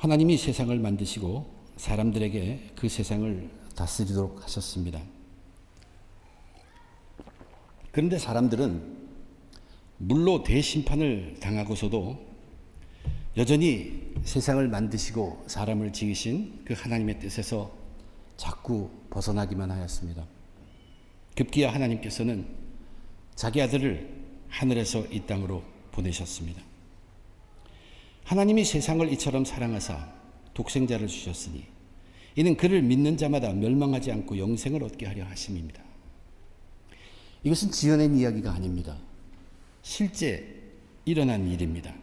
하나님이 세상을 만드시고 사람들에게 그 세상을 다스리도록 하셨습니다. 그런데 사람들은 물로 대심판을 당하고서도 여전히 세상을 만드시고 사람을 지으신 그 하나님의 뜻에서 자꾸 벗어나기만 하였습니다. 급기야 하나님께서는 자기 아들을 하늘에서 이 땅으로 보내셨습니다. 하나님이 세상을 이처럼 사랑하사 독생자를 주셨으니 이는 그를 믿는 자마다 멸망하지 않고 영생을 얻게 하려 하심입니다. 이것은 지어낸 이야기가 아닙니다. 실제 일어난 일입니다.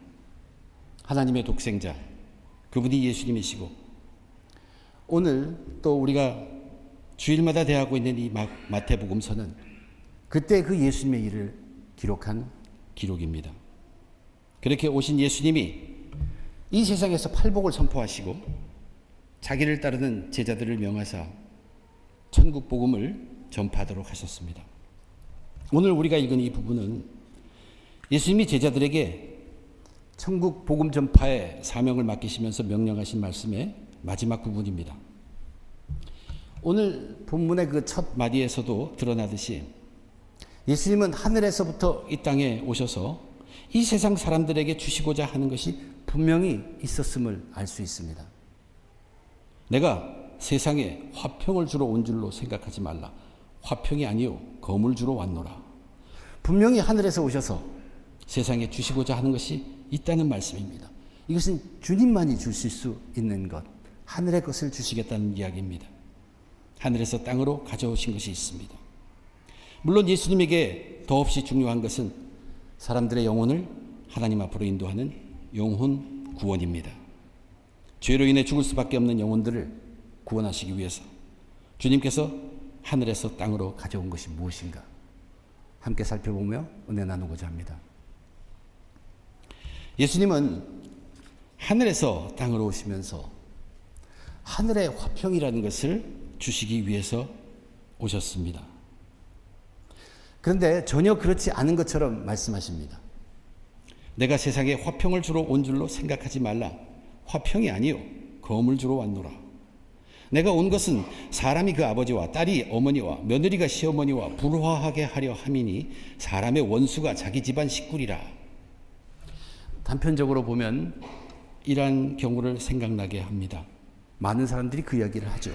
하나님의 독생자, 그분이 예수님이시고 오늘 또 우리가 주일마다 대하고 있는 이 마태복음서는 그때 그 예수님의 일을 기록한 기록입니다. 그렇게 오신 예수님이 이 세상에서 팔복을 선포하시고 자기를 따르는 제자들을 명하사 천국 복음을 전파하도록 하셨습니다. 오늘 우리가 읽은 이 부분은 예수님이 제자들에게 천국 복음 전파의 사명을 맡기시면서 명령하신 말씀의 마지막 부분입니다. 오늘 본문의 그 첫 마디에서도 드러나듯이 예수님은 하늘에서부터 이 땅에 오셔서 이 세상 사람들에게 주시고자 하는 것이 분명히 있었음을 알 수 있습니다. 내가 세상에 화평을 주러 온 줄로 생각하지 말라. 화평이 아니요 검을 주러 왔노라. 분명히 하늘에서 오셔서 세상에 주시고자 하는 것이 있다는 말씀입니다. 이것은 주님만이 주실 수 있는 것, 하늘의 것을 주시겠다는 이야기입니다. 하늘에서 땅으로 가져오신 것이 있습니다. 물론 예수님에게 더없이 중요한 것은 사람들의 영혼을 하나님 앞으로 인도하는 영혼 구원입니다. 죄로 인해 죽을 수밖에 없는 영혼들을 구원하시기 위해서 주님께서 하늘에서 땅으로 가져온 것이 무엇인가 함께 살펴보며 은혜 나누고자 합니다. 예수님은 하늘에서 땅으로 오시면서 하늘의 화평이라는 것을 주시기 위해서 오셨습니다. 그런데 전혀 그렇지 않은 것처럼 말씀하십니다. 내가 세상에 화평을 주러 온 줄로 생각하지 말라. 화평이 아니요 검을 주러 왔노라. 내가 온 것은 사람이 그 아버지와 딸이 어머니와 며느리가 시어머니와 불화하게 하려 함이니 사람의 원수가 자기 집안 식구리라. 단편적으로 보면 이러한 경우를 생각나게 합니다. 많은 사람들이 그 이야기를 하죠.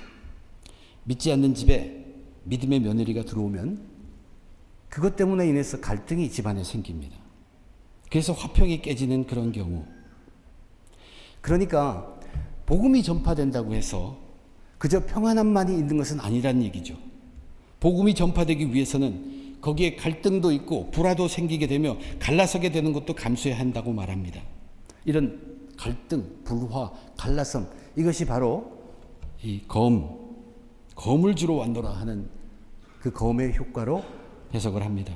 믿지 않는 집에 믿음의 며느리가 들어오면 그것 때문에 인해서 갈등이 집안에 생깁니다. 그래서 화평이 깨지는 그런 경우. 그러니까 복음이 전파된다고 해서 그저 평안함만이 있는 것은 아니라는 얘기죠. 복음이 전파되기 위해서는 거기에 갈등도 있고 불화도 생기게 되며 갈라서게 되는 것도 감수해야 한다고 말합니다. 이런 갈등, 불화, 갈라섬, 이것이 바로 이 검을 주러 왔노라 하는 그 검의 효과로 해석을 합니다.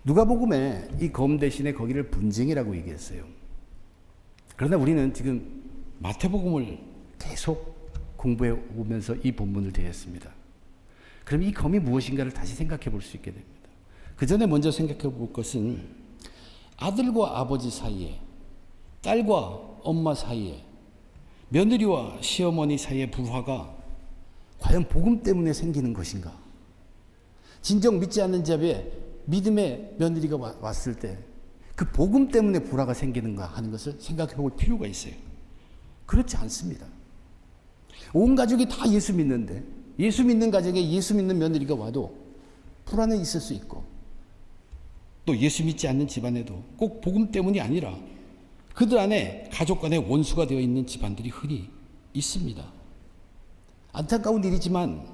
누가복음에 이 검 대신에 거기를 분쟁이라고 얘기했어요. 그러나 우리는 지금 마태복음을 계속 공부해 오면서 이 본문을 대했습니다. 그럼 이 검이 무엇인가를 다시 생각해 볼 수 있게 됩니다. 그 전에 먼저 생각해 볼 것은 아들과 아버지 사이에, 딸과 엄마 사이에, 며느리와 시어머니 사이의 불화가 과연 복음 때문에 생기는 것인가? 진정 믿지 않는 집에 믿음의 며느리가 왔을 때 그 복음 때문에 불화가 생기는가 하는 것을 생각해 볼 필요가 있어요. 그렇지 않습니다. 온 가족이 다 예수 믿는데 예수 믿는 가정에 예수 믿는 며느리가 와도 불화는 있을 수 있고 또 예수 믿지 않는 집안에도 꼭 복음 때문이 아니라 그들 안에 가족 간의 원수가 되어 있는 집안들이 흔히 있습니다. 안타까운 일이지만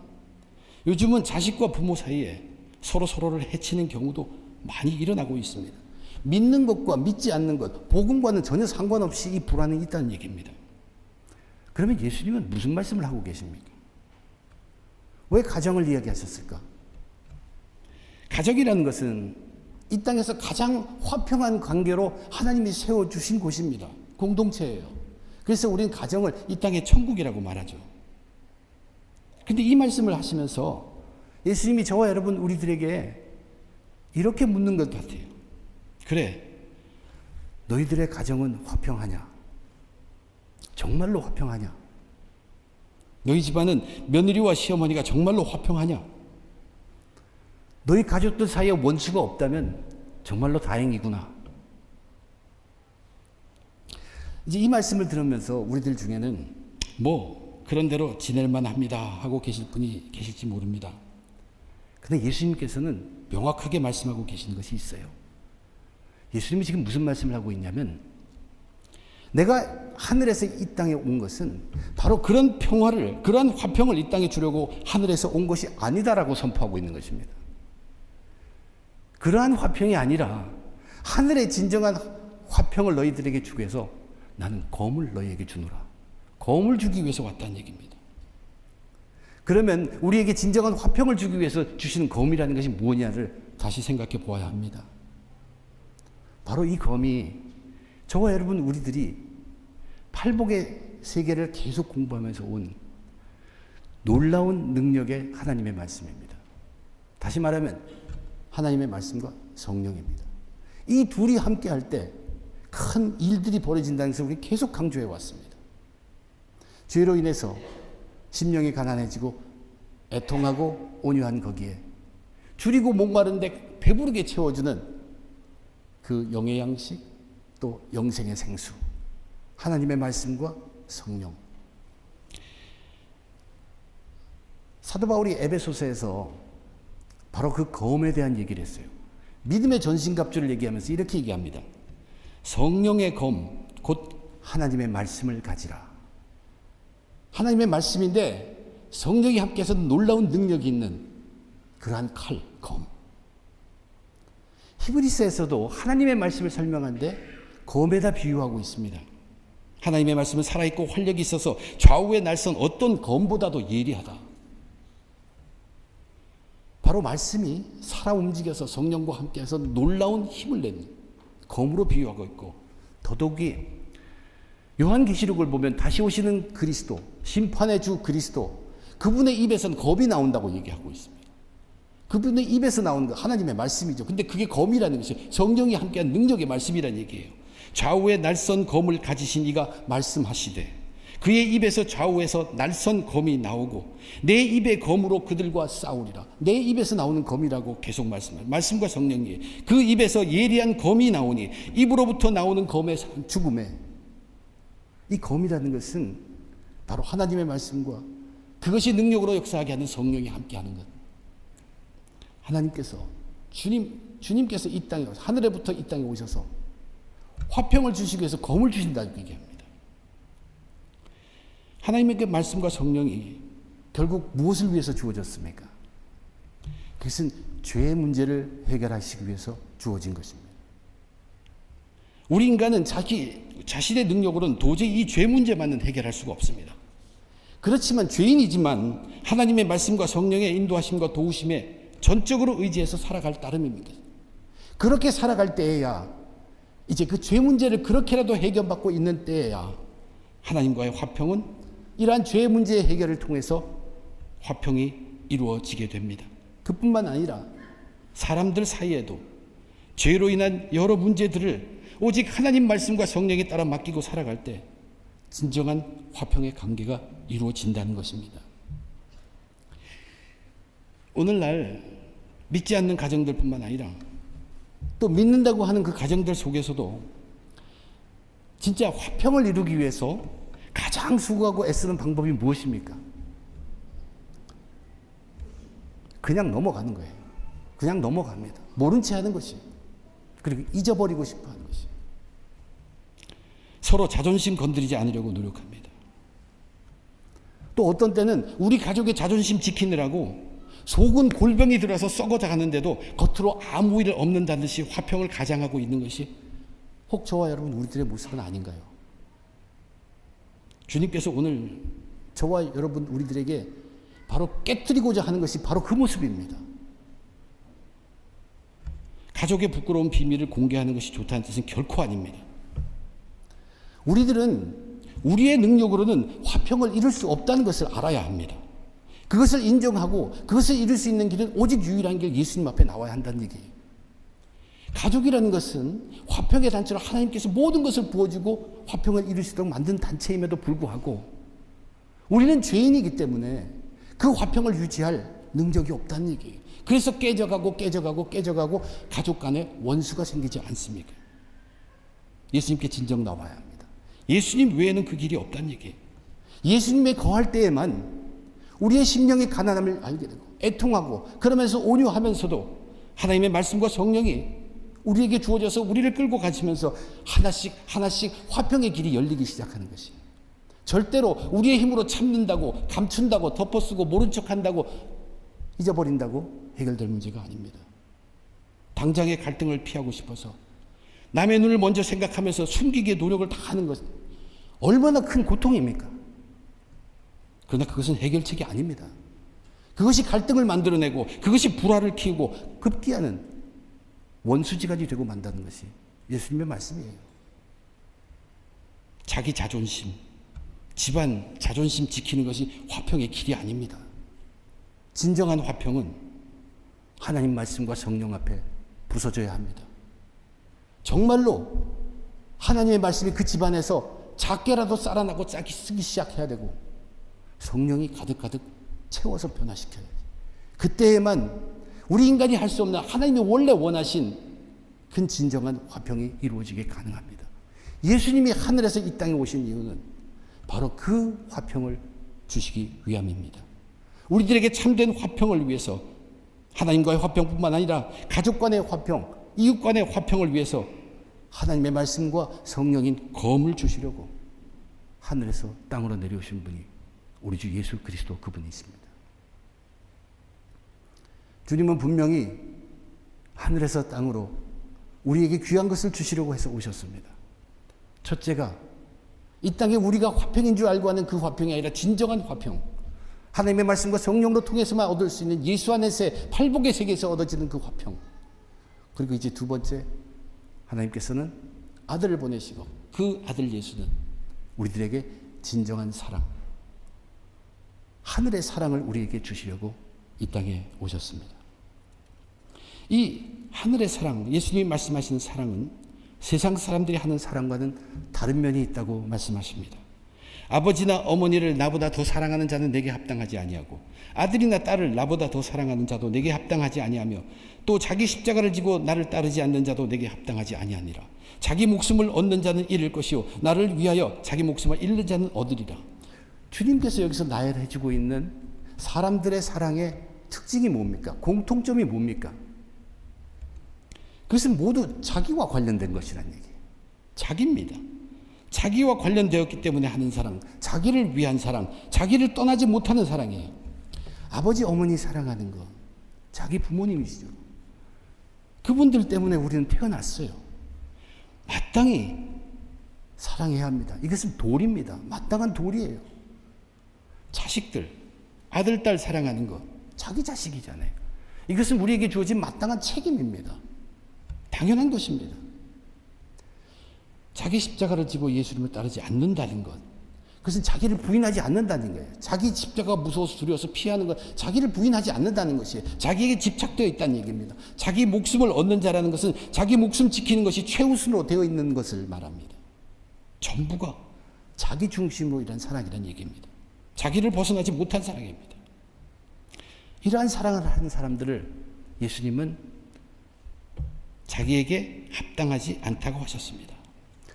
요즘은 자식과 부모 사이에 서로를 해치는 경우도 많이 일어나고 있습니다. 믿는 것과 믿지 않는 것, 복음과는 전혀 상관없이 이 불화는 있다는 얘기입니다. 그러면 예수님은 무슨 말씀을 하고 계십니까? 왜 가정을 이야기하셨을까? 가정이라는 것은 이 땅에서 가장 화평한 관계로 하나님이 세워주신 곳입니다. 공동체예요. 그래서 우리는 가정을 이 땅의 천국이라고 말하죠. 근데 이 말씀을 하시면서 예수님이 저와 여러분 우리들에게 이렇게 묻는 것 같아요. 그래, 너희들의 가정은 화평하냐? 정말로 화평하냐? 너희 집안은 며느리와 시어머니가 정말로 화평하냐? 너희 가족들 사이에 원수가 없다면 정말로 다행이구나. 이제 이 말씀을 들으면서 우리들 중에는 뭐 그런 대로 지낼만 합니다 하고 계실 분이 계실지 모릅니다. 근데 예수님께서는 명확하게 말씀하고 계신 것이 있어요. 예수님이 지금 무슨 말씀을 하고 있냐면, 내가 하늘에서 이 땅에 온 것은 바로 그런 평화를, 그러한 화평을 이 땅에 주려고 하늘에서 온 것이 아니다라고 선포하고 있는 것입니다. 그러한 화평이 아니라 하늘의 진정한 화평을 너희들에게 주기 위해서 나는 검을 너희에게 주노라. 검을 주기 위해서 왔다는 얘기입니다. 그러면 우리에게 진정한 화평을 주기 위해서 주시는 검이라는 것이 무엇이냐를 다시 생각해 보아야 합니다. 바로 이 검이 저와 여러분 우리들이 팔복의 세계를 계속 공부하면서 온 놀라운 능력의 하나님의 말씀입니다. 다시 말하면 하나님의 말씀과 성령입니다. 이 둘이 함께 할 때 큰 일들이 벌어진다는 것을 우리 계속 강조해 왔습니다. 죄로 인해서 심령이 가난해지고 애통하고 온유한 거기에 줄이고 목마른데 배부르게 채워주는 그 영의 양식, 또 영생의 생수, 하나님의 말씀과 성령. 사도 바울이 에베소서에서 바로 그 검에 대한 얘기를 했어요. 믿음의 전신갑주를 얘기하면서 이렇게 얘기합니다. 성령의 검, 곧 하나님의 말씀을 가지라. 하나님의 말씀인데 성령이 함께해서 놀라운 능력이 있는 그러한 칼, 검. 히브리서에서도 하나님의 말씀을 설명하는데 검에다 비유하고 있습니다. 하나님의 말씀은 살아있고 활력이 있어서 좌우에 날선 어떤 검보다도 예리하다. 바로 말씀이 살아 움직여서 성령과 함께해서 놀라운 힘을 내는 검으로 비유하고 있고, 더더욱이 요한계시록을 보면 다시 오시는 그리스도, 심판의 주 그리스도, 그분의 입에서는 검이 나온다고 얘기하고 있습니다. 그분의 입에서 나오는 거 하나님의 말씀이죠. 근데 그게 검이라는 것이에요. 성령이 함께한 능력의 말씀이라는 얘기예요. 좌우에 날선 검을 가지신 이가 말씀하시되 그의 입에서 좌우에서 날선 검이 나오고 내 입의 검으로 그들과 싸우리라. 내 입에서 나오는 검이라고 계속 말씀해요. 말씀과 성령이에요. 그 입에서 예리한 검이 나오니 입으로부터 나오는 검의 죽음에, 이 검이라는 것은 바로 하나님의 말씀과 그것이 능력으로 역사하게 하는 성령이 함께하는 것. 하나님께서 주님께서 이 땅에 하늘에부터 이 땅에 오셔서 화평을 주시기 위해서 검을 주신다고 얘기합니다. 하나님의 그 말씀과 성령이 결국 무엇을 위해서 주어졌습니까? 그것은 죄의 문제를 해결하시기 위해서 주어진 것입니다. 우리 인간은 자신의 능력으로는 도저히 이 죄 문제만은 해결할 수가 없습니다. 그렇지만 죄인이지만 하나님의 말씀과 성령의 인도하심과 도우심에 전적으로 의지해서 살아갈 따름입니다. 그렇게 살아갈 때에야, 이제 그 죄 문제를 그렇게라도 해결받고 있는 때에야 하나님과의 화평은 이러한 죄 문제의 해결을 통해서 화평이 이루어지게 됩니다. 그뿐만 아니라 사람들 사이에도 죄로 인한 여러 문제들을 오직 하나님 말씀과 성령에 따라 맡기고 살아갈 때 진정한 화평의 관계가 이루어진다는 것입니다. 오늘날 믿지 않는 가정들뿐만 아니라 또 믿는다고 하는 그 가정들 속에서도 진짜 화평을 이루기 위해서 가장 수고하고 애쓰는 방법이 무엇입니까? 그냥 넘어가는 거예요. 그냥 넘어갑니다. 모른 채 하는 것이, 그리고 잊어버리고 싶어 하는 것이. 서로 자존심 건드리지 않으려고 노력합니다. 또 어떤 때는 우리 가족의 자존심 지키느라고 속은 골병이 들어서 썩어져 가는데도 겉으로 아무 일 없는다는 듯이 화평을 가장하고 있는 것이 혹 저와 여러분 우리들의 모습은 아닌가요? 주님께서 오늘 저와 여러분 우리들에게 바로 깨뜨리고자 하는 것이 바로 그 모습입니다. 가족의 부끄러운 비밀을 공개하는 것이 좋다는 뜻은 결코 아닙니다. 우리들은 우리의 능력으로는 화평을 이룰 수 없다는 것을 알아야 합니다. 그것을 인정하고 그것을 이룰 수 있는 길은 오직 유일한 길 예수님 앞에 나와야 한다는 얘기예요. 가족이라는 것은 화평의 단체로 하나님께서 모든 것을 부어주고 화평을 이룰 수 있도록 만든 단체임에도 불구하고 우리는 죄인이기 때문에 그 화평을 유지할 능력이 없다는 얘기예요. 그래서 깨져가고 가족 간에 원수가 생기지 않습니까? 예수님께 진정 나와야 합니다. 예수님 외에는 그 길이 없다는 얘기예요. 예수님에 거할 때에만 우리의 심령의 가난함을 알게 되고 애통하고 그러면서 온유하면서도 하나님의 말씀과 성령이 우리에게 주어져서 우리를 끌고 가시면서 하나씩 화평의 길이 열리기 시작하는 것이에요. 절대로 우리의 힘으로 참는다고 감춘다고 덮어쓰고 모른 척한다고 잊어버린다고 해결될 문제가 아닙니다. 당장의 갈등을 피하고 싶어서 남의 눈을 먼저 생각하면서 숨기기에 노력을 다 하는 것 얼마나 큰 고통입니까? 그러나 그것은 해결책이 아닙니다. 그것이 갈등을 만들어내고 그것이 불화를 키우고 급기야는 원수지간이 되고 만다는 것이 예수님의 말씀이에요. 자기 자존심, 집안 자존심 지키는 것이 화평의 길이 아닙니다. 진정한 화평은 하나님 말씀과 성령 앞에 부서져야 합니다. 정말로 하나님의 말씀이 그 집안에서 작게라도 쌀아나고 짝이 쓰기 시작해야 되고 성령이 가득가득 채워서 변화시켜야지. 그때에만 우리 인간이 할 수 없는 하나님이 원래 원하신 그 진정한 화평이 이루어지게 가능합니다. 예수님이 하늘에서 이 땅에 오신 이유는 바로 그 화평을 주시기 위함입니다. 우리들에게 참된 화평을 위해서 하나님과의 화평뿐만 아니라 가족 간의 화평, 이웃 간의 화평을 위해서 하나님의 말씀과 성령인 검을 주시려고 하늘에서 땅으로 내려오신 분이 우리 주 예수 그리스도 그분이십니다. 주님은 분명히 하늘에서 땅으로 우리에게 귀한 것을 주시려고 해서 오셨습니다. 첫째가 이 땅에 우리가 화평인 줄 알고 하는 그 화평이 아니라 진정한 화평, 하나님의 말씀과 성령으로 통해서만 얻을 수 있는 예수 안에서의 팔복의 세계에서 얻어지는 그 화평. 그리고 이제 두 번째, 하나님께서는 아들을 보내시고 그 아들 예수는 우리들에게 진정한 사랑, 하늘의 사랑을 우리에게 주시려고 이 땅에 오셨습니다. 이 하늘의 사랑, 예수님이 말씀하시는 사랑은 세상 사람들이 하는 사랑과는 다른 면이 있다고 말씀하십니다. 아버지나 어머니를 나보다 더 사랑하는 자는 내게 합당하지 아니하고 아들이나 딸을 나보다 더 사랑하는 자도 내게 합당하지 아니하며 또 자기 십자가를 지고 나를 따르지 않는 자도 내게 합당하지 아니하니라. 자기 목숨을 얻는 자는 잃을 것이요 나를 위하여 자기 목숨을 잃는 자는 얻으리라. 주님께서 여기서 나열해주고 있는 사람들의 사랑의 특징이 뭡니까? 공통점이 뭡니까? 그것은 모두 자기와 관련된 것이라는 얘기예요. 자기입니다. 자기와 관련되었기 때문에 하는 사랑, 자기를 위한 사랑, 자기를 떠나지 못하는 사랑이에요. 아버지, 어머니 사랑하는 거, 자기 부모님이시죠. 그분들 때문에 우리는 태어났어요. 마땅히 사랑해야 합니다. 이것은 도리입니다. 마땅한 도리예요. 자식들, 아들, 딸 사랑하는 것, 자기 자식이잖아요. 이것은 우리에게 주어진 마땅한 책임입니다. 당연한 것입니다. 자기 십자가를 지고 예수님을 따르지 않는다는 것, 그것은 자기를 부인하지 않는다는 거예요. 자기 십자가가 무서워서 두려워서 피하는 것, 자기를 부인하지 않는다는 것이에요. 자기에게 집착되어 있다는 얘기입니다. 자기 목숨을 얻는 자라는 것은 자기 목숨 지키는 것이 최우선으로 되어 있는 것을 말합니다. 전부가 자기 중심으로 일한 사랑이라는 얘기입니다. 자기를 벗어나지 못한 사랑입니다. 이러한 사랑을 하는 사람들을 예수님은 자기에게 합당하지 않다고 하셨습니다.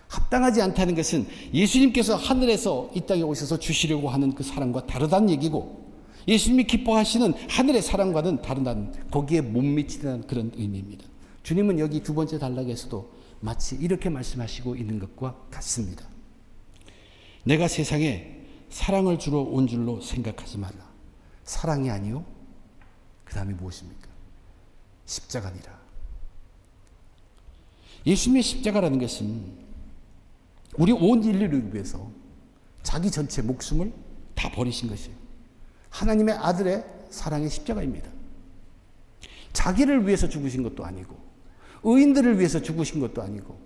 합당하지 않다는 것은 예수님께서 하늘에서 이 땅에 오셔서 주시려고 하는 그 사랑과 다르다는 얘기고, 예수님이 기뻐하시는 하늘의 사랑과는 다르다는, 거기에 못 미치는 그런 의미입니다. 주님은 여기 두 번째 단락에서도 마치 이렇게 말씀하시고 있는 것과 같습니다. 내가 세상에 사랑을 주러 온 줄로 생각하지 말라. 사랑이 아니요, 그 다음에 무엇입니까? 십자가니라. 예수님의 십자가라는 것은 우리 온 인류를 위해서 자기 전체 목숨을 다 버리신 것이에요. 하나님의 아들의 사랑의 십자가입니다. 자기를 위해서 죽으신 것도 아니고, 의인들을 위해서 죽으신 것도 아니고,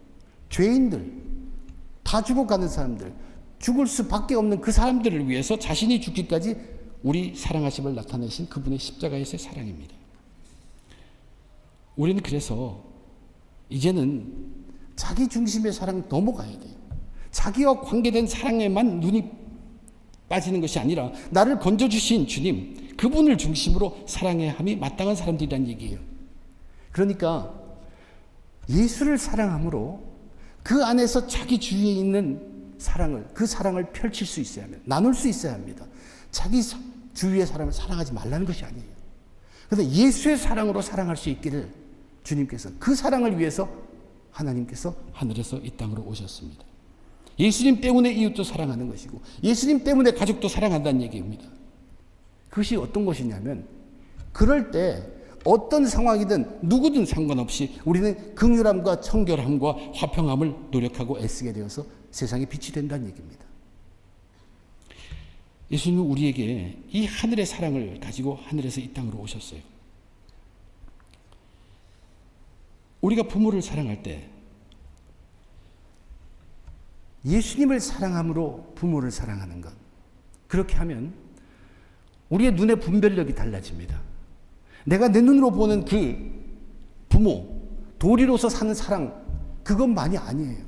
죄인들, 다 죽어가는 사람들, 죽을 수밖에 없는 그 사람들을 위해서 자신이 죽기까지 우리 사랑하심을 나타내신 그분의 십자가에서의 사랑입니다. 우리는 그래서 이제는 자기 중심의 사랑 넘어가야 돼요. 자기와 관계된 사랑에만 눈이 빠지는 것이 아니라 나를 건져주신 주님, 그분을 중심으로 사랑해야 함이 마땅한 사람들이란 얘기예요. 그러니까 예수를 사랑함으로 그 안에서 자기 주위에 있는 사랑을, 그 사랑을 펼칠 수 있어야 합니다. 나눌 수 있어야 합니다. 자기 주위의 사람을 사랑하지 말라는 것이 아니에요. 그런데 예수의 사랑으로 사랑할 수 있기를 주님께서, 그 사랑을 위해서 하나님께서 하늘에서 이 땅으로 오셨습니다. 예수님 때문에 이웃도 사랑하는 것이고 예수님 때문에 가족도 사랑한다는 얘기입니다. 그것이 어떤 것이냐면, 그럴 때 어떤 상황이든 누구든 상관없이 우리는 긍휼함과 청결함과 화평함을 노력하고 애쓰게 되어서 세상에 빛이 된다는 얘기입니다. 예수님은 우리에게 이 하늘의 사랑을 가지고 하늘에서 이 땅으로 오셨어요. 우리가 부모를 사랑할 때 예수님을 사랑함으로 부모를 사랑하는 것, 그렇게 하면 우리의 눈의 분별력이 달라집니다. 내가 내 눈으로 보는 그 부모, 도리로서 사는 사랑, 그것만이 아니에요.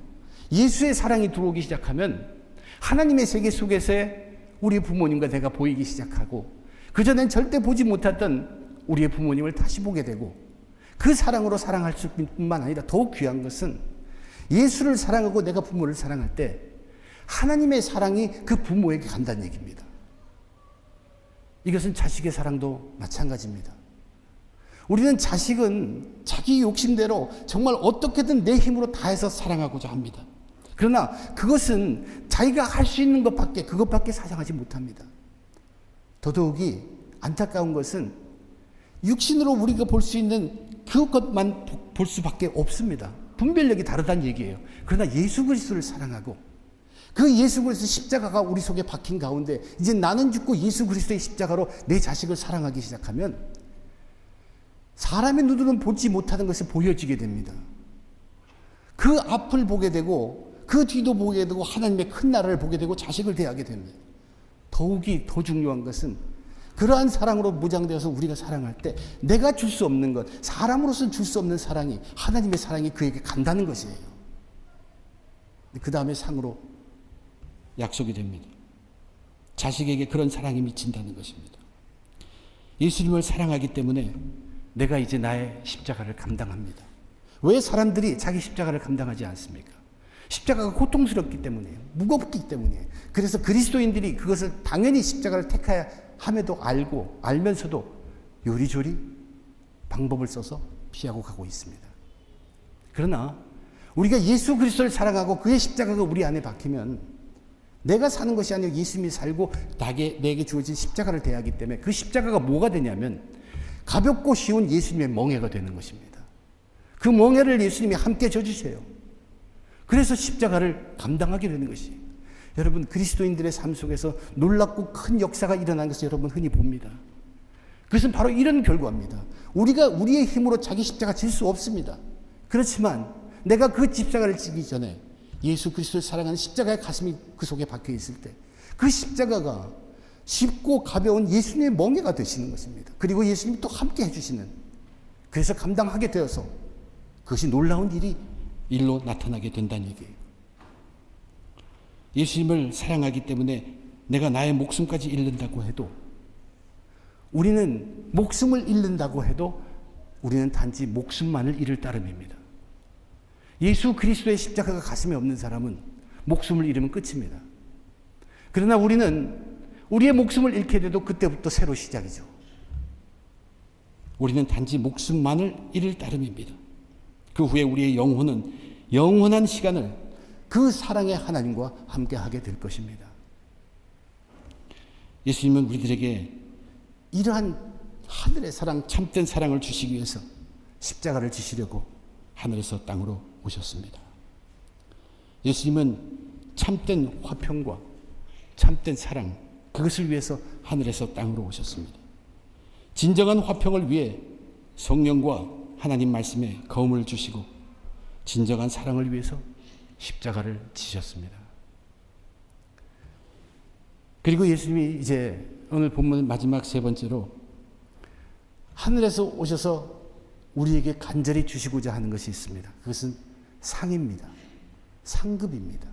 예수의 사랑이 들어오기 시작하면 하나님의 세계 속에서의 우리 부모님과 내가 보이기 시작하고, 그전엔 절대 보지 못했던 우리의 부모님을 다시 보게 되고, 그 사랑으로 사랑할 뿐만 아니라 더욱 귀한 것은 예수를 사랑하고 내가 부모를 사랑할 때 하나님의 사랑이 그 부모에게 간다는 얘기입니다. 이것은 자식의 사랑도 마찬가지입니다. 우리는 자식은 자기 욕심대로 정말 어떻게든 내 힘으로 다해서 사랑하고자 합니다. 그러나 그것은 자기가 할 수 있는 그것밖에 사랑하지 못합니다. 더더욱이 안타까운 것은 육신으로 우리가 볼 수 있는 그것만 볼 수밖에 없습니다. 분별력이 다르다는 얘기예요. 그러나 예수 그리스도를 사랑하고 그 예수 그리스도 십자가가 우리 속에 박힌 가운데 이제 나는 죽고 예수 그리스도의 십자가로 내 자식을 사랑하기 시작하면 사람의 눈으로는 보지 못하는 것이 보여지게 됩니다. 그 앞을 보게 되고 그 뒤도 보게 되고 하나님의 큰 나라를 보게 되고 자식을 대하게 됩니다. 더욱이 더 중요한 것은 그러한 사랑으로 무장되어서 우리가 사랑할 때 내가 줄 수 없는 것, 사람으로서는 줄 수 없는 사랑이, 하나님의 사랑이 그에게 간다는 것이에요. 그 다음에 상으로 약속이 됩니다. 자식에게 그런 사랑이 미친다는 것입니다. 예수님을 사랑하기 때문에 내가 이제 나의 십자가를 감당합니다. 왜 사람들이 자기 십자가를 감당하지 않습니까? 십자가가 고통스럽기 때문이에요. 무겁기 때문이에요. 그래서 그리스도인들이 그것을 당연히 십자가를 택해야 함에도 알면서도 요리조리 방법을 써서 피하고 가고 있습니다. 그러나 우리가 예수 그리스도를 사랑하고 그의 십자가가 우리 안에 박히면 내가 사는 것이 아니라 예수님이 살고 내게 주어진 십자가를 대하기 때문에 그 십자가가 뭐가 되냐면 가볍고 쉬운 예수님의 멍에가 되는 것입니다. 그 멍에를 예수님이 함께 져주세요. 그래서 십자가를 감당하게 되는 것이에요. 여러분, 그리스도인들의 삶 속에서 놀랍고 큰 역사가 일어나는 것을 여러분 흔히 봅니다. 그것은 바로 이런 결과입니다. 우리가 우리의 힘으로 자기 십자가 질 수 없습니다. 그렇지만 내가 그 십자가를 지기 전에 예수 그리스도를 사랑하는 십자가의 가슴이 그 속에 박혀 있을 때 그 십자가가 쉽고 가벼운 예수님의 멍에가 되시는 것입니다. 그리고 예수님이 또 함께 해주시는, 그래서 감당하게 되어서 그것이 놀라운 일로 나타나게 된다는 얘기예요. 예수님을 사랑하기 때문에 내가 나의 목숨까지 잃는다고 해도, 우리는 목숨을 잃는다고 해도 우리는 단지 목숨만을 잃을 따름입니다. 예수 그리스도의 십자가가 가슴에 없는 사람은 목숨을 잃으면 끝입니다. 그러나 우리는 우리의 목숨을 잃게 돼도 그때부터 새로 시작이죠. 우리는 단지 목숨만을 잃을 따름입니다. 그 후에 우리의 영혼은 영원한 시간을 그 사랑의 하나님과 함께하게 될 것입니다. 예수님은 우리들에게 이러한 하늘의 사랑, 참된 사랑을 주시기 위해서 십자가를 지시려고 하늘에서 땅으로 오셨습니다. 예수님은 참된 화평과 참된 사랑, 그것을 위해서 하늘에서 땅으로 오셨습니다. 진정한 화평을 위해 성령과 하나님 말씀에 거움을 주시고 진정한 사랑을 위해서 십자가를 지셨습니다. 그리고 예수님이 이제 오늘 본문 마지막 세 번째로 하늘에서 오셔서 우리에게 간절히 주시고자 하는 것이 있습니다. 그것은 상입니다. 상급입니다.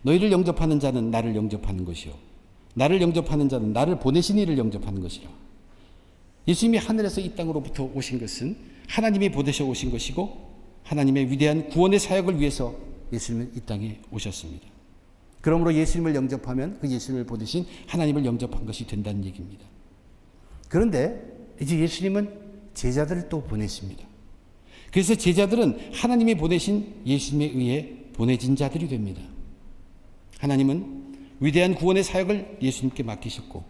너희를 영접하는 자는 나를 영접하는 것이요 나를 영접하는 자는 나를 보내신 이를 영접하는 것이라. 예수님이 하늘에서 이 땅으로부터 오신 것은 하나님이 보내셔 오신 것이고 하나님의 위대한 구원의 사역을 위해서 예수님은 이 땅에 오셨습니다. 그러므로 예수님을 영접하면 그 예수님을 보내신 하나님을 영접한 것이 된다는 얘기입니다. 그런데 이제 예수님은 제자들을 또 보내십니다. 그래서 제자들은 하나님이 보내신 예수님에 의해 보내진 자들이 됩니다. 하나님은 위대한 구원의 사역을 예수님께 맡기셨고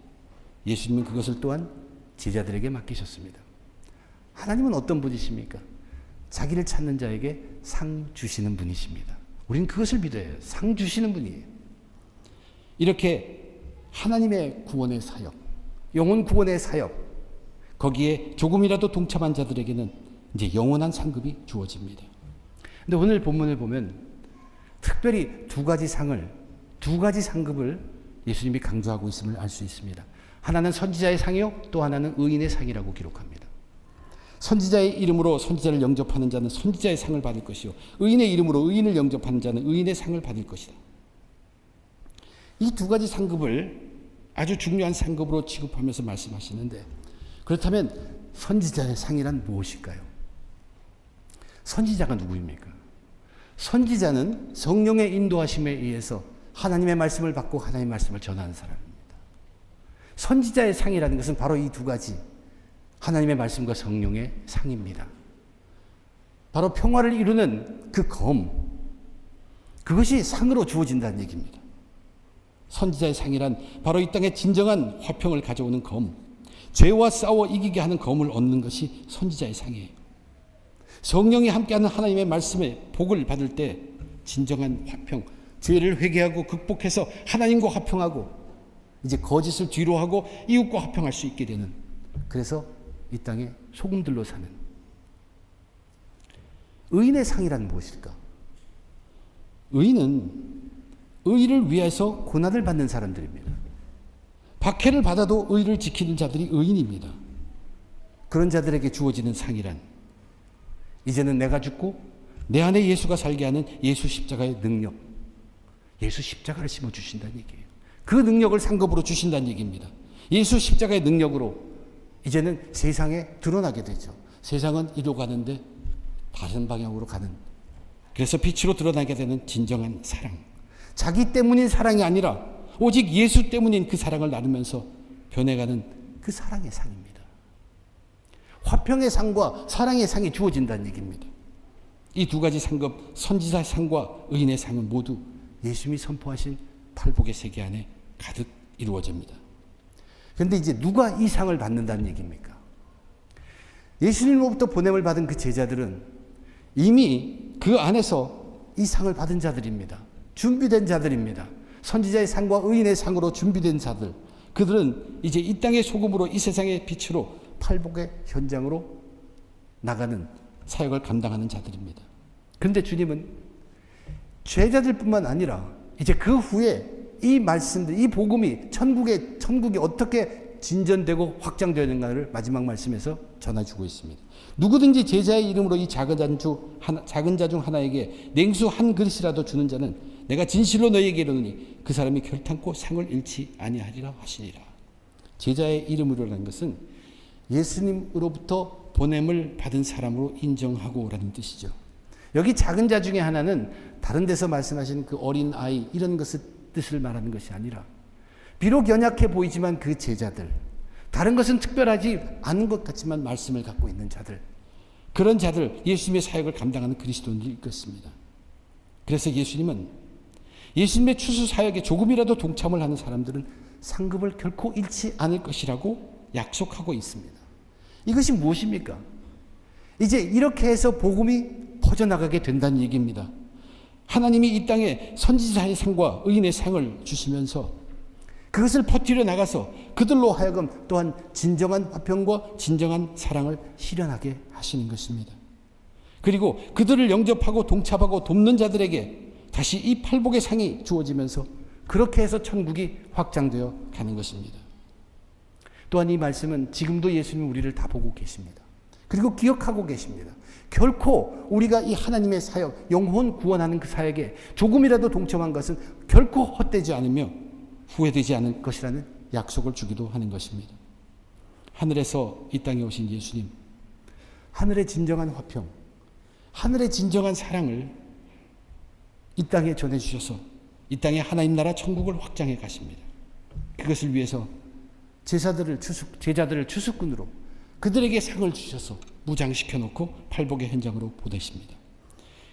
예수님은 그것을 또한 제자들에게 맡기셨습니다. 하나님은 어떤 분이십니까? 자기를 찾는 자에게 상 주시는 분이십니다. 우리는 그것을 믿어야 해요. 상 주시는 분이에요. 이렇게 하나님의 구원의 사역, 영혼 구원의 사역, 거기에 조금이라도 동참한 자들에게는 이제 영원한 상급이 주어집니다. 근데 오늘 본문을 보면 특별히 두 가지 상급을 예수님이 강조하고 있음을 알 수 있습니다. 하나는 선지자의 상이요, 또 하나는 의인의 상이라고 기록합니다. 선지자의 이름으로 선지자를 영접하는 자는 선지자의 상을 받을 것이요, 의인의 이름으로 의인을 영접하는 자는 의인의 상을 받을 것이다. 이 두 가지 상급을 아주 중요한 상급으로 취급하면서 말씀하시는데, 그렇다면 선지자의 상이란 무엇일까요? 선지자가 누구입니까? 선지자는 성령의 인도하심에 의해서 하나님의 말씀을 받고 하나님의 말씀을 전하는 사람입니다. 선지자의 상이라는 것은 바로 이 두 가지, 하나님의 말씀과 성령의 상입니다. 바로 평화를 이루는 그 검, 그것이 상으로 주어진다는 얘기입니다. 선지자의 상이란 바로 이 땅에 진정한 화평을 가져오는 검, 죄와 싸워 이기게 하는 검을 얻는 것이 선지자의 상이에요. 성령이 함께하는 하나님의 말씀의 복을 받을 때 진정한 화평, 죄를 회개하고 극복해서 하나님과 화평하고 이제 거짓을 뒤로하고 이웃과 화평할 수 있게 되는, 그래서 이 땅에 소금들로 사는 의인의 상이란 무엇일까? 의인은 의를 위해서 고난을 받는 사람들입니다. 박해를 받아도 의를 지키는 자들이 의인입니다. 그런 자들에게 주어지는 상이란 이제는 내가 죽고 내 안에 예수가 살게 하는 예수 십자가의 능력, 예수 십자가를 심어주신다는 얘기예요. 그 능력을 상급으로 주신다는 얘기입니다. 예수 십자가의 능력으로 이제는 세상에 드러나게 되죠. 세상은 이리로 가는데 다른 방향으로 가는, 그래서 빛으로 드러나게 되는 진정한 사랑, 자기 때문인 사랑이 아니라 오직 예수 때문인 그 사랑을 나누면서 변해가는 그 사랑의 상입니다. 화평의 상과 사랑의 상이 주어진다는 얘기입니다. 이 두 가지 상급, 선지자 상과 의인의 상은 모두 예수님이 선포하신 팔복의 세계 안에 가득 이루어집니다. 그런데 이제 누가 이 상을 받는다는 얘기입니까? 예수님으로부터 보냄을 받은 그 제자들은 이미 그 안에서 이 상을 받은 자들입니다. 준비된 자들입니다. 선지자의 상과 의인의 상으로 준비된 자들, 그들은 이제 이 땅의 소금으로, 이 세상의 빛으로 팔복의 현장으로 나가는 사역을 감당하는 자들입니다. 그런데 주님은 제자들뿐만 아니라 이제 그 후에 이 말씀들, 이 복음이 천국이 어떻게 진전되고 확장되는가를 마지막 말씀에서 전해주고 있습니다. 누구든지 제자의 이름으로 이 작은 자 중 하나에게 냉수 한 그릇이라도 주는 자는 내가 진실로 너희에게 이르노니 그 사람이 결탄코 상을 잃지 아니하리라 하시니라. 제자의 이름으로라는 것은 예수님으로부터 보냄을 받은 사람으로 인정하고 오라는 뜻이죠. 여기 작은 자 중에 하나는 다른 데서 말씀하신 그 어린 아이, 이런 것을 뜻을 말하는 것이 아니라 비록 연약해 보이지만 그 제자들, 다른 것은 특별하지 않은 것 같지만 말씀을 갖고 있는 자들, 그런 자들, 예수님의 사역을 감당하는 그리스도인들이 있겠습니다. 그래서 예수님은 예수님의 추수 사역에 조금이라도 동참을 하는 사람들은 상급을 결코 잃지 않을 것이라고 약속하고 있습니다. 이것이 무엇입니까? 이제 이렇게 해서 복음이 퍼져나가게 된다는 얘기입니다. 하나님이 이 땅에 선지자의 상과 의인의 상을 주시면서 그것을 퍼뜨려 나가서 그들로 하여금 또한 진정한 화평과 진정한 사랑을 실현하게 하시는 것입니다. 그리고 그들을 영접하고 동참하고 돕는 자들에게 다시 이 팔복의 상이 주어지면서 그렇게 해서 천국이 확장되어 가는 것입니다. 또한 이 말씀은 지금도 예수님은 우리를 다 보고 계십니다. 그리고 기억하고 계십니다. 결코 우리가 이 하나님의 사역, 영혼 구원하는 그 사역에 조금이라도 동참한 것은 결코 헛되지 않으며 후회되지 않을 것이라는 약속을 주기도 하는 것입니다. 하늘에서 이 땅에 오신 예수님, 하늘의 진정한 화평, 하늘의 진정한 사랑을 이 땅에 전해주셔서 이 땅에 하나님 나라 천국을 확장해 가십니다. 그것을 위해서 제자들을 추수꾼으로 그들에게 상을 주셔서 무장시켜 놓고 팔복의 현장으로 보내십니다.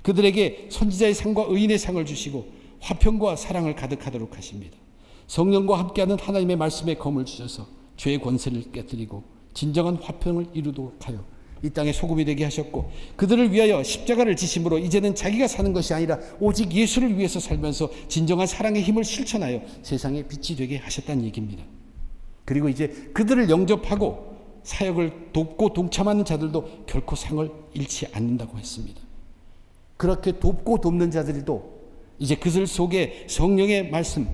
그들에게 선지자의 상과 의인의 상을 주시고 화평과 사랑을 가득하도록 하십니다. 성령과 함께하는 하나님의 말씀의 검을 주셔서 죄의 권세를 깨뜨리고 진정한 화평을 이루도록 하여 이 땅에 소금이 되게 하셨고, 그들을 위하여 십자가를 지심으로 이제는 자기가 사는 것이 아니라 오직 예수를 위해서 살면서 진정한 사랑의 힘을 실천하여 세상의 빛이 되게 하셨다는 얘기입니다. 그리고 이제 그들을 영접하고 사역을 돕고 동참하는 자들도 결코 상을 잃지 않는다고 했습니다. 그렇게 돕고 돕는 자들도 이제 그들 속에 성령의 말씀,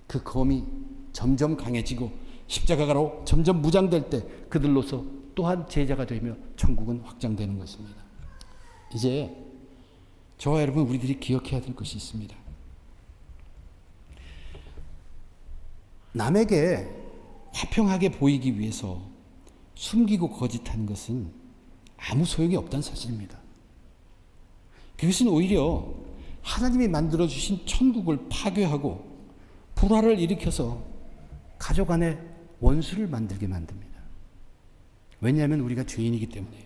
그 검이 점점 강해지고 십자가로 점점 무장될 때 그들로서 또한 제자가 되며 천국은 확장되는 것입니다. 이제 저와 여러분, 우리들이 기억해야 될 것이 있습니다. 남에게 화평하게 보이기 위해서 숨기고 거짓하는 것은 아무 소용이 없다는 사실입니다. 그것은 오히려 하나님이 만들어주신 천국을 파괴하고 불화를 일으켜서 가족 안에 원수를 만들게 만듭니다. 왜냐하면 우리가 죄인이기 때문에요.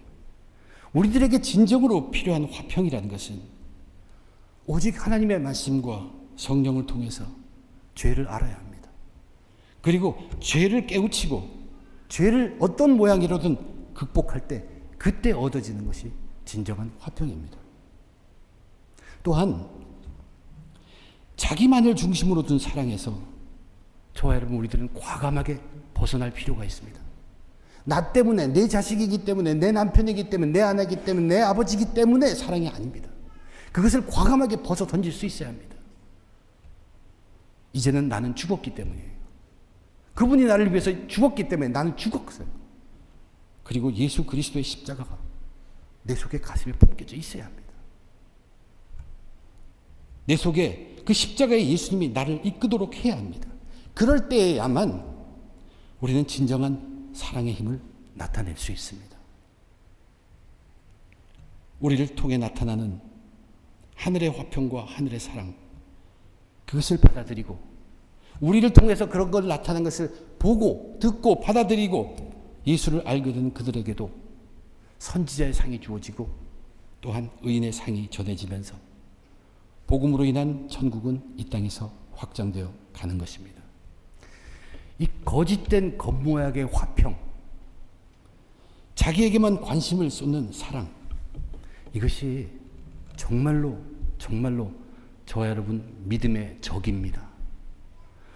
우리들에게 진정으로 필요한 화평이라는 것은 오직 하나님의 말씀과 성령을 통해서 죄를 알아야 합니다. 그리고 죄를 깨우치고 죄를 어떤 모양이로든 극복할 때 그때 얻어지는 것이 진정한 화평입니다. 또한 자기만을 중심으로 둔 사랑에서 저와 여러분, 우리들은 과감하게 벗어날 필요가 있습니다. 나 때문에, 내 자식이기 때문에, 내 남편이기 때문에, 내 아내이기 때문에, 내 아버지이기 때문에 사랑이 아닙니다. 그것을 과감하게 벗어 던질 수 있어야 합니다. 이제는 나는 죽었기 때문이에요. 그분이 나를 위해서 죽었기 때문에 나는 죽었어요. 그리고 예수 그리스도의 십자가가 내 속에 가슴에 품겨져 있어야 합니다. 내 속에 그 십자가의 예수님이 나를 이끄도록 해야 합니다. 그럴 때야만 우리는 진정한 사랑의 힘을 나타낼 수 있습니다. 우리를 통해 나타나는 하늘의 화평과 하늘의 사랑, 그것을 받아들이고 우리를 통해서 그런 걸 나타난 것을 보고 듣고 받아들이고 예수를 알게 된 그들에게도 선지자의 상이 주어지고 또한 의인의 상이 전해지면서 복음으로 인한 천국은 이 땅에서 확장되어 가는 것입니다. 이 거짓된 겉모양의 화평, 자기에게만 관심을 쏟는 사랑, 이것이 정말로 저와 여러분 믿음의 적입니다.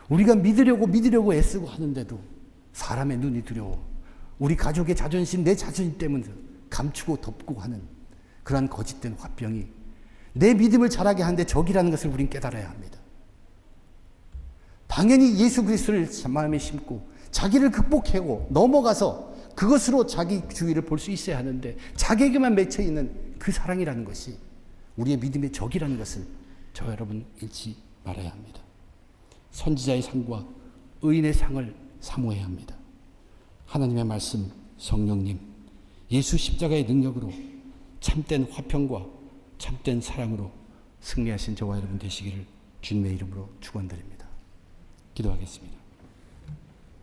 우리가 믿으려고 애쓰고 하는데도 사람의 눈이 두려워, 우리 가족의 자존심, 내 자존심 때문에 감추고 덮고 하는 그러한 거짓된 화평이 내 믿음을 자라게 하는데 적이라는 것을 우린 깨달아야 합니다. 당연히 예수 그리스도를 마음에 심고 자기를 극복하고 넘어가서 그것으로 자기 주위를 볼 수 있어야 하는데 자기에게만 맺혀 있는 그 사랑이라는 것이 우리의 믿음의 적이라는 것을 저와 여러분 잃지 말아야 합니다. 선지자의 상과 의인의 상을 사모해야 합니다. 하나님의 말씀, 성령님, 예수 십자가의 능력으로 참된 화평과 참된 사랑으로 승리하신 저와 여러분 되시기를 주님의 이름으로 축원드립니다. 기도하겠습니다.